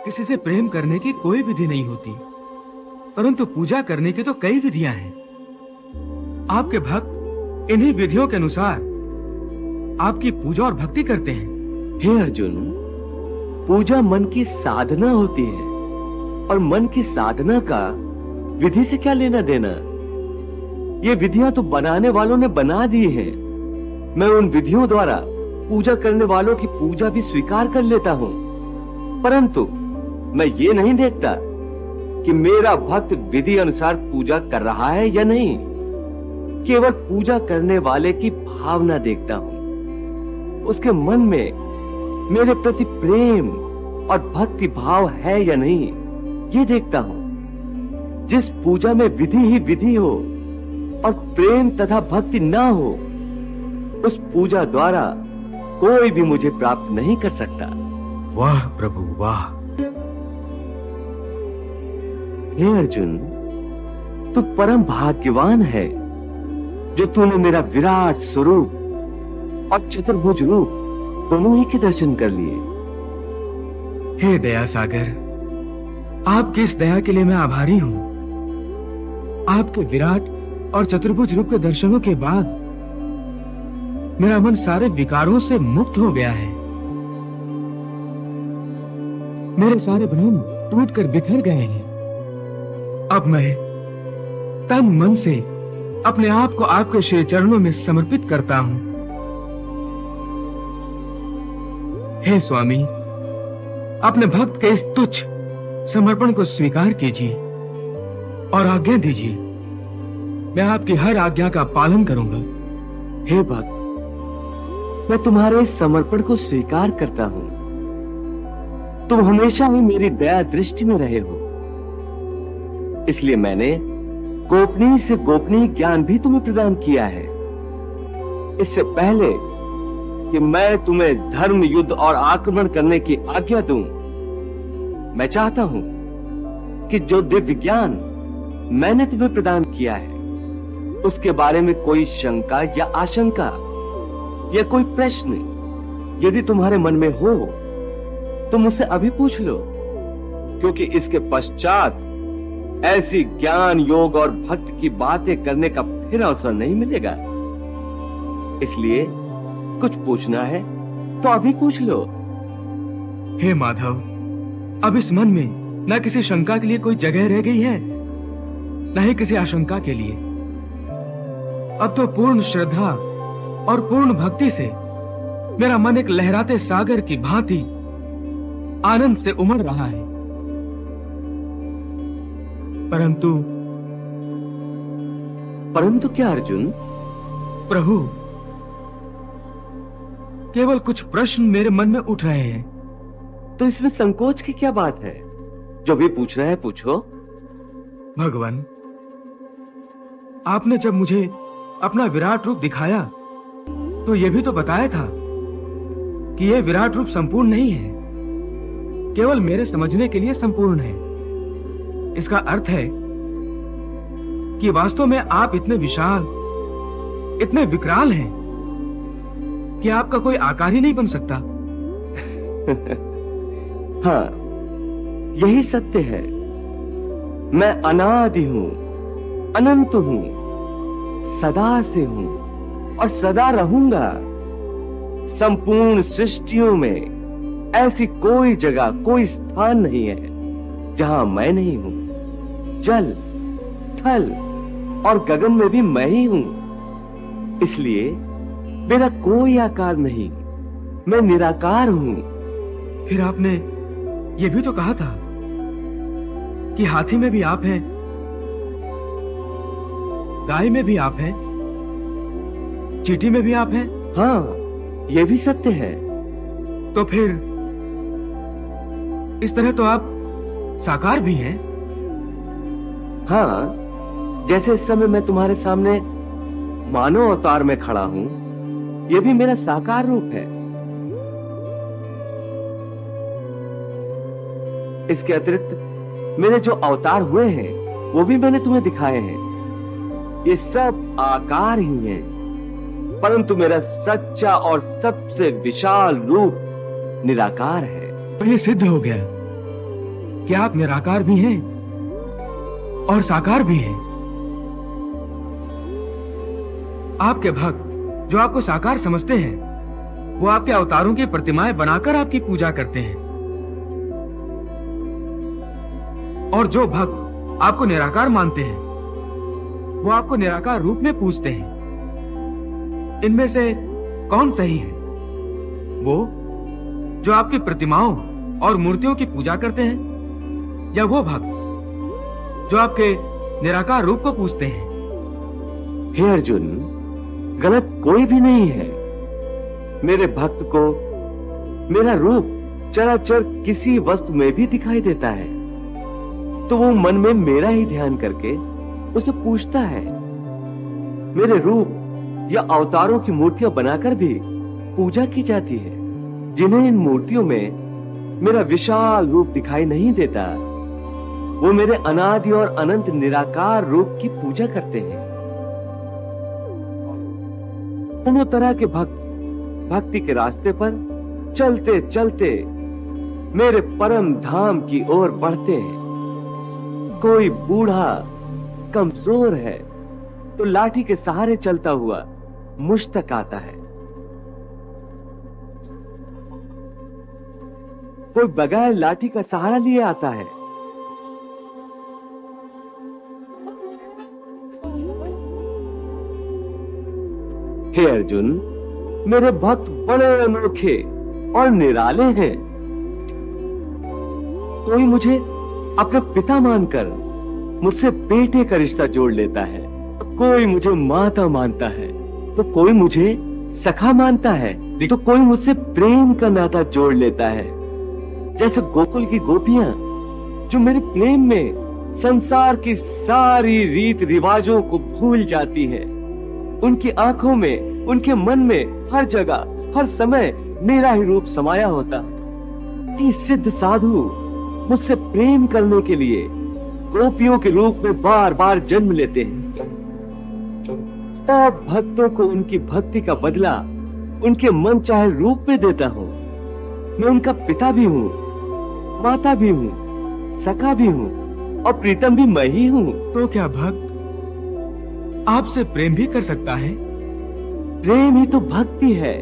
किसी से प्रेम करने की कोई विधि नहीं होती, परंतु पूजा करने की तो कई विधियां हैं। आपके भक्त इन्हीं विधियों के अनुसार आपकी पूजा और भक्ति करते हैं। हे अर्जुन, पूजा मन की साधना होती है और मन की साधना का विधि से क्या लेना देना। ये विधियां तो बनाने वालों ने बना दी हैं। मैं उन विधियों द्वारा पूजा करने वालों की पूजा भी स्वीकार कर लेता हूं, परंतु मैं ये नहीं देखता कि मेरा भक्त विधि अनुसार पूजा कर रहा है या नहीं। केवल पूजा करने वाले की भावना देखता हूं, उसके मन में मेरे प्रति प्रेम और भक्ति भाव है या नहीं, ये देखता हूं। जिस पूजा में विधि ही विधि हो और प्रेम तथा भक्ति ना हो, उस पूजा द्वारा कोई भी मुझे प्राप्त नहीं कर सकता। वाह प्रभु वाह। हे अर्जुन, तू परम भाग्यवान है जो तूने मेरा विराट स्वरूप और चतुर्भुज रूप दोनों ही के दर्शन कर लिए। हे दया सागर, आपकी इस दया के लिए मैं आभारी हूं। आपके विराट और चतुर्भुज रूप के दर्शनों के बाद मेरा मन सारे विकारों से मुक्त हो गया है। मेरे सारे भ्रम टूटकर बिखर गए हैं। अब मैं तन मन से अपने आप को आपके श्री चरणों में समर्पित करता हूं। हे स्वामी, अपने भक्त के इस तुच्छ समर्पण को स्वीकार कीजिए और आज्ञा दीजिए। मैं आपकी हर आज्ञा का पालन करूंगा। हे भक्त, मैं तुम्हारे इस समर्पण को स्वीकार करता हूं। तुम हमेशा ही मेरी दया दृष्टि में रहे हो, इसलिए मैंने गोपनीय से गोपनीय ज्ञान भी तुम्हें प्रदान किया है। इससे पहले कि मैं तुम्हें धर्म युद्ध और आक्रमण करने की आज्ञा दूं, मैं चाहता हूं कि जो दिव्य ज्ञान मैंने तुम्हें प्रदान किया है, उसके बारे में कोई शंका या आशंका या कोई प्रश्न यदि तुम्हारे मन में हो तो मुझसे अभी पूछ लो, क्योंकि इसके पश्चात ऐसी ज्ञान योग और भक्त की बातें करने का फिर अवसर नहीं मिलेगा। इसलिए कुछ पूछना है तो अभी पूछ लो। हे माधव, अब इस मन में न किसी शंका के लिए कोई जगह रह गई है, न ही किसी आशंका के लिए। अब तो पूर्ण श्रद्धा और पूर्ण भक्ति से मेरा मन एक लहराते सागर की भांति आनंद से उमड़ रहा है। परंतु क्या अर्जुन? प्रभु, केवल कुछ प्रश्न मेरे मन में उठ रहे हैं। तो इसमें संकोच की क्या बात है? जो भी पूछना है पूछो। भगवान, आपने जब मुझे अपना विराट रूप दिखाया तो यह भी तो बताया था कि यह विराट रूप संपूर्ण नहीं है, केवल मेरे समझने के लिए संपूर्ण है। इसका अर्थ है कि वास्तव में आप इतने विशाल, इतने विकराल हैं कि आपका कोई आकार ही नहीं बन सकता। हाँ, यही सत्य है। मैं अनादि हूं, अनंत हूं, सदा से हूं और सदा रहूंगा। संपूर्ण सृष्टियों में ऐसी कोई जगह, कोई स्थान नहीं है जहां मैं नहीं हूं। जल, थल और गगन में भी मैं ही हूं। इसलिए मेरा कोई आकार नहीं, मैं निराकार हूं। फिर आपने यह भी तो कहा था कि हाथी में भी आप हैं, गाय में भी आप हैं, चींटी में भी आप हैं। हाँ, यह भी सत्य है। तो फिर इस तरह तो आप साकार भी हैं। हाँ, जैसे इस समय मैं तुम्हारे सामने मानव अवतार में खड़ा हूं, यह भी मेरा साकार रूप है। इसके अतिरिक्त मेरे जो अवतार हुए हैं वो भी मैंने तुम्हें दिखाए हैं। ये सब आकार ही हैं, परंतु मेरा सच्चा और सबसे विशाल रूप निराकार है। तो ये सिद्ध हो गया कि आप निराकार भी हैं और साकार भी हैं। आपके भक्त जो आपको साकार समझते हैं वो आपके अवतारों की प्रतिमाएं बनाकर आपकी पूजा करते हैं, और जो भक्त आपको निराकार मानते हैं वो आपको निराकार रूप में पूजते हैं। इनमें से कौन सही है? वो जो आपकी प्रतिमाओं और मूर्तियों की पूजा करते हैं, या वो भक्त जो आपके निराकार रूप को पूजते हैं? हे अर्जुन, गलत कोई भी नहीं है। मेरे भक्त को मेरा रूप चराचर किसी वस्तु में भी दिखाई देता है तो वो मन में मेरा ही ध्यान करके उसे पूछता है। मेरे रूप या अवतारों की मूर्तियां बनाकर भी पूजा की जाती है। जिन्हें इन मूर्तियों में मेरा विशाल रूप दिखाई नहीं देता, वो मेरे अनादि और अनंत निराकार रूप की पूजा करते हैं। दोनों तरह के भक्त भक्ति के रास्ते पर चलते चलते मेरे परम धाम की ओर बढ़ते हैं। कोई बूढ़ा कमजोर है तो लाठी के सहारे चलता हुआ मुझ तक आता है। कोई बगैर लाठी का सहारा लिए आता है। हे अर्जुन, मेरे भक्त बड़े अनोखे और निराले हैं। कोई मुझे अपना पिता मानकर मुझसे बेटे का रिश्ता जोड़ लेता है, कोई मुझे माता मानता है तो कोई मुझे सखा मानता है, तो कोई मुझसे प्रेम का नाता जोड़ लेता है। जैसे गोकुल की गोपियां जो मेरे प्रेम में संसार की सारी रीत रिवाजों को भूल जाती हैं। उनकी आंखों में, उनके मन में हर जगह हर समय मेरा ही रूप समाया होता। सिद्ध साधु मुझसे प्रेम करने के लिए गोपियों के रूप में बार बार जन्म लेते हैं। तब भक्तों को उनकी भक्ति का बदला उनके मन चाहे रूप में देता हूँ। मैं उनका पिता भी हूँ, माता भी हूँ, सखा भी हूँ और प्रीतम भी मैं ही हूँ। तो क्या भक्त आपसे प्रेम भी कर सकता है? प्रेम ही तो भक्ति है।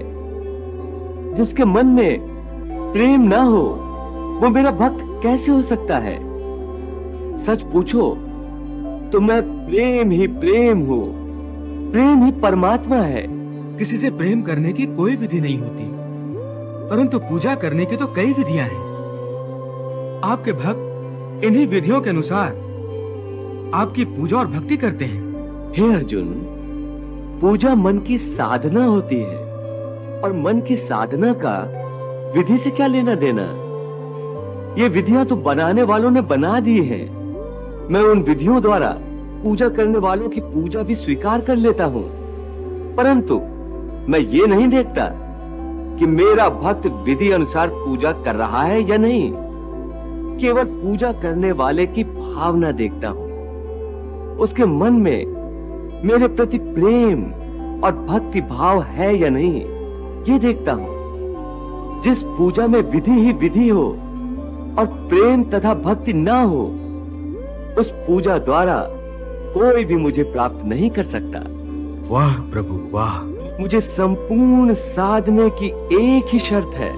जिसके मन में प्रेम ना हो वो मेरा भक्त कैसे हो सकता है? सच पूछो तो मैं प्रेम ही प्रेम हूँ। प्रेम ही परमात्मा है। किसी से प्रेम करने की कोई विधि नहीं होती, परंतु पूजा करने की तो कई विधियां हैं। आपके भक्त इन्हीं विधियों के अनुसार आपकी पूजा और भक्ति करते हैं। हे अर्जुन, पूजा मन की साधना होती है और मन की साधना का विधि से क्या लेना देना? ये विधियां तो बनाने वालों ने बना दी हैं। मैं उन विधियों द्वारा पूजा करने वालों की पूजा भी स्वीकार कर लेता हूं, परंतु मैं ये नहीं देखता कि मेरा भक्त विधि अनुसार पूजा कर रहा है या नहीं। केवल पूजा करने वाले की भावना देखता हूं, उसके मन में मेरे प्रति प्रेम और भक्ति भाव है या नहीं, ये देखता हूं। जिस पूजा में विधि ही विधि हो और प्रेम तथा भक्ति ना हो, उस पूजा द्वारा कोई भी मुझे प्राप्त नहीं कर सकता। वाह प्रभु वाह! मुझे संपूर्ण साधने की एक ही शर्त है,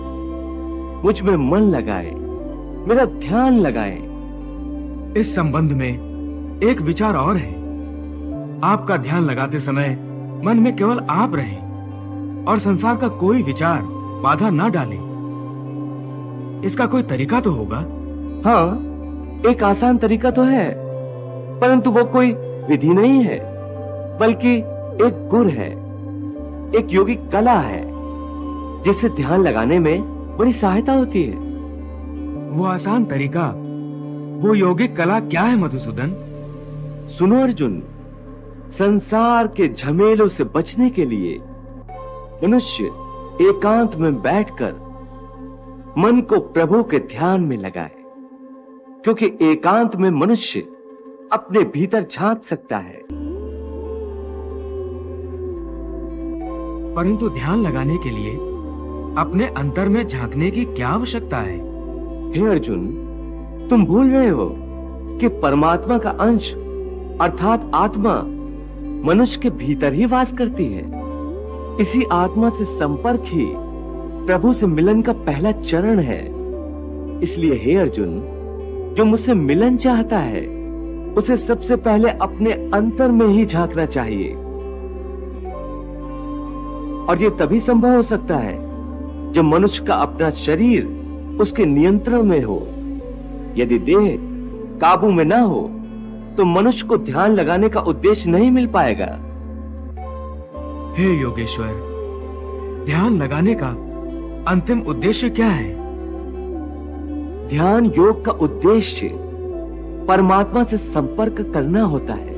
मुझ में मन लगाए, मेरा ध्यान लगाए। इस संबंध में एक विचार और है। आपका ध्यान लगाते समय मन में केवल आप रहें और संसार का कोई विचार बाधा ना डाले। इसका कोई तरीका तो होगा? हाँ, एक आसान तरीका तो है, परंतु वो कोई विधि नहीं है, बल्कि एक गुर है, एक योगिक कला है, जिससे ध्यान लगाने में बड़ी सहायता होती है। वो आसान तरीका, वो योगिक कला क्या है मधुसूदन? सुनो अर्जुन, संसार के झमेलों से बचने के लिए मनुष्य एकांत में बैठकर मन को प्रभु के ध्यान में लगाए, क्योंकि एकांत में मनुष्य अपने भीतर झांक सकता है। परंतु ध्यान लगाने के लिए अपने अंतर में झांकने की क्या आवश्यकता है? हे अर्जुन, तुम भूल रहे हो कि परमात्मा का अंश अर्थात आत्मा मनुष्य के भीतर ही वास करती है। इसी आत्मा से संपर्क ही प्रभु से मिलन का पहला चरण है। इसलिए हे अर्जुन, जो मुझसे मिलन चाहता है उसे सबसे पहले अपने अंतर में ही झांकना चाहिए। और यह तभी संभव हो सकता है जब मनुष्य का अपना शरीर उसके नियंत्रण में हो। यदि देह काबू में ना हो तो मनुष्य को ध्यान लगाने का उद्देश्य नहीं मिल पाएगा। हे योगेश्वर, ध्यान लगाने का अंतिम उद्देश्य क्या है? ध्यान योग का उद्देश्य परमात्मा से संपर्क करना होता है,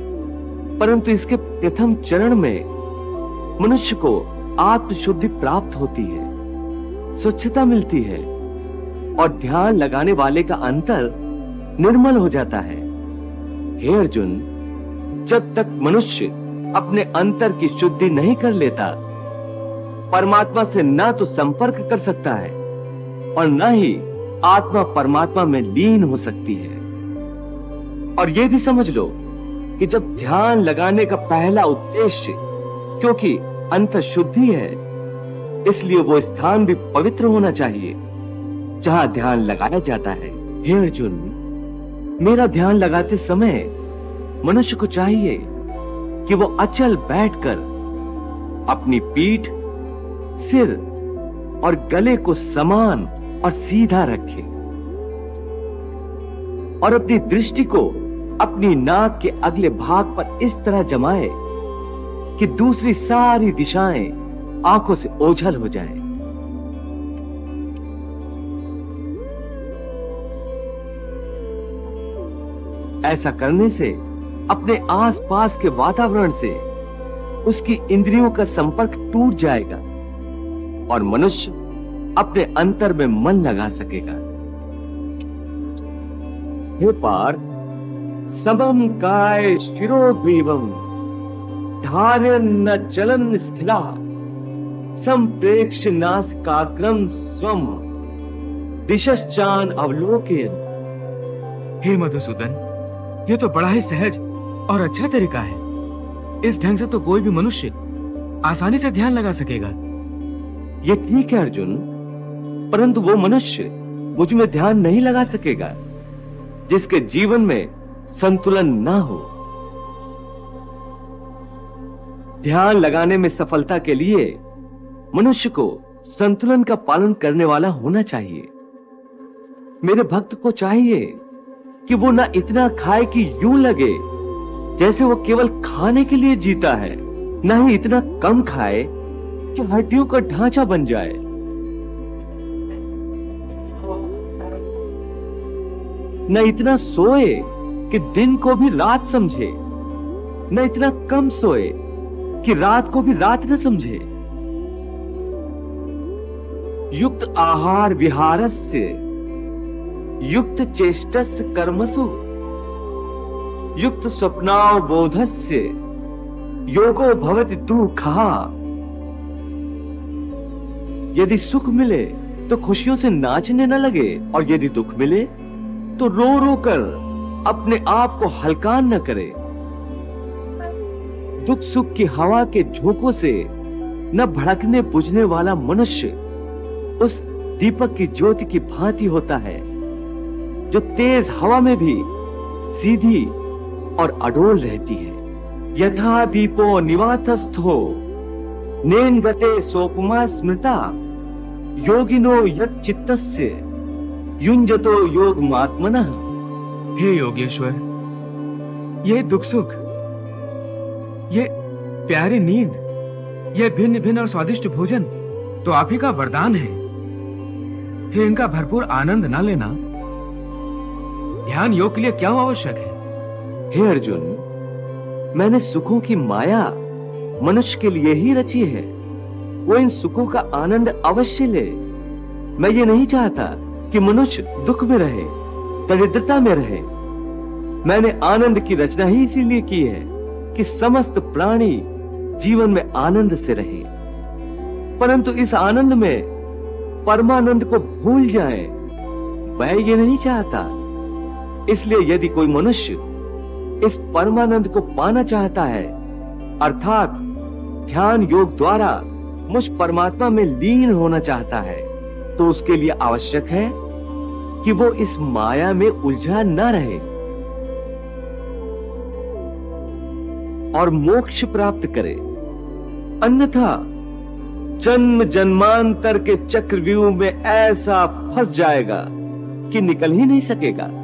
परंतु इसके प्रथम चरण में मनुष्य को आत्मशुद्धि प्राप्त होती है, स्वच्छता मिलती है और ध्यान लगाने वाले का अंतर निर्मल हो जाता है। हे अर्जुन, जब तक मनुष्य अपने अंतर की शुद्धि नहीं कर लेता, परमात्मा से ना तो संपर्क कर सकता है और ना ही आत्मा परमात्मा में लीन हो सकती है। और यह भी समझ लो कि जब ध्यान लगाने का पहला उद्देश्य, क्योंकि अंतर शुद्धि है, इसलिए वो स्थान भी पवित्र होना चाहिए जहां ध्यान लगाया जाता है। हे अर्जुन, मेरा ध्यान लगाते समय मनुष्य को चाहिए कि वो अचल बैठकर अपनी पीठ, सिर और गले को समान और सीधा रखे और अपनी दृष्टि को अपनी नाक के अगले भाग पर इस तरह जमाए कि दूसरी सारी दिशाएं आंखों से ओझल हो जाएं। ऐसा करने से अपने आसपास के वातावरण से उसकी इंद्रियों का संपर्क टूट जाएगा और मनुष्य अपने अंतर में मन लगा सकेगा। हे पार्थ, समम काय शिरोग्रीवम धार्यन् न चलन स्थिला संप्रेक्ष नासिकाग्रम स्वम दिशश्चान अवलोकयन्। हे मधुसूदन, ये तो बड़ा ही सहज और अच्छा तरीका है। इस ढंग से तो कोई भी मनुष्य आसानी से ध्यान लगा सकेगा। ये ठीक है अर्जुन, परंतु वो मनुष्य मुझ में ध्यान नहीं लगा सकेगा जिसके जीवन में संतुलन ना हो। ध्यान लगाने में सफलता के लिए मनुष्य को संतुलन का पालन करने वाला होना चाहिए। मेरे भक्त को चाहिए कि वो ना इतना खाए कि यूं लगे जैसे वो केवल खाने के लिए जीता है, ना ही इतना कम खाए कि हड्डियों का ढांचा बन जाए। न इतना सोए कि दिन को भी रात समझे, न इतना कम सोए कि रात को भी रात न समझे। युक्त आहार विहारस्य युक्त चेष्टस्य कर्मसु युक्त स्वप्नावबोधस्य योगो भवति दुःखः। यदि सुख मिले तो खुशियों से नाचने न लगे और यदि दुख मिले तो रो रो कर अपने आप को हलकान न करे। दुख सुख की हवा के झोंकों से न भड़कने बुझने वाला मनुष्य उस दीपक की ज्योति की भांति होता है जो तेज हवा में भी सीधी और अडोल रहती है। यथा दीपो निवातस्थो नेन गते सोपमा स्मृता योगिनो यत् चित्तस्य युञ्जतो योगमात्मनः। हे योगेश्वर, ये दुख सुख, ये प्यारी नींद, ये भिन्न भिन्न और स्वादिष्ट भोजन तो आप ही का वरदान है। फिर इनका भरपूर आनंद ना लेना ध्यान योग के लिए क्या आवश्यक है? हे अर्जुन, मैंने सुखों की माया मनुष्य के लिए ही रची है। वो इन सुखों का आनंद अवश्य ले। मैं ये नहीं चाहता कि मनुष्य दुख में रहे, दरिद्रता में रहे। मैंने आनंद की रचना ही इसीलिए की है कि समस्त प्राणी जीवन में आनंद से रहे, परंतु इस आनंद में परमानंद को भूल जाएं। मैं ये नहीं चाहता इसलिए यदि कोई मनुष्य इस परमानंद को पाना चाहता है, अर्थात ध्यान योग द्वारा मुझ परमात्मा में लीन होना चाहता है, तो उसके लिए आवश्यक है कि वो इस माया में उलझा न रहे और मोक्ष प्राप्त करे। अन्यथा जन्म जन्मांतर के चक्रव्यूह में ऐसा फंस जाएगा कि निकल ही नहीं सकेगा।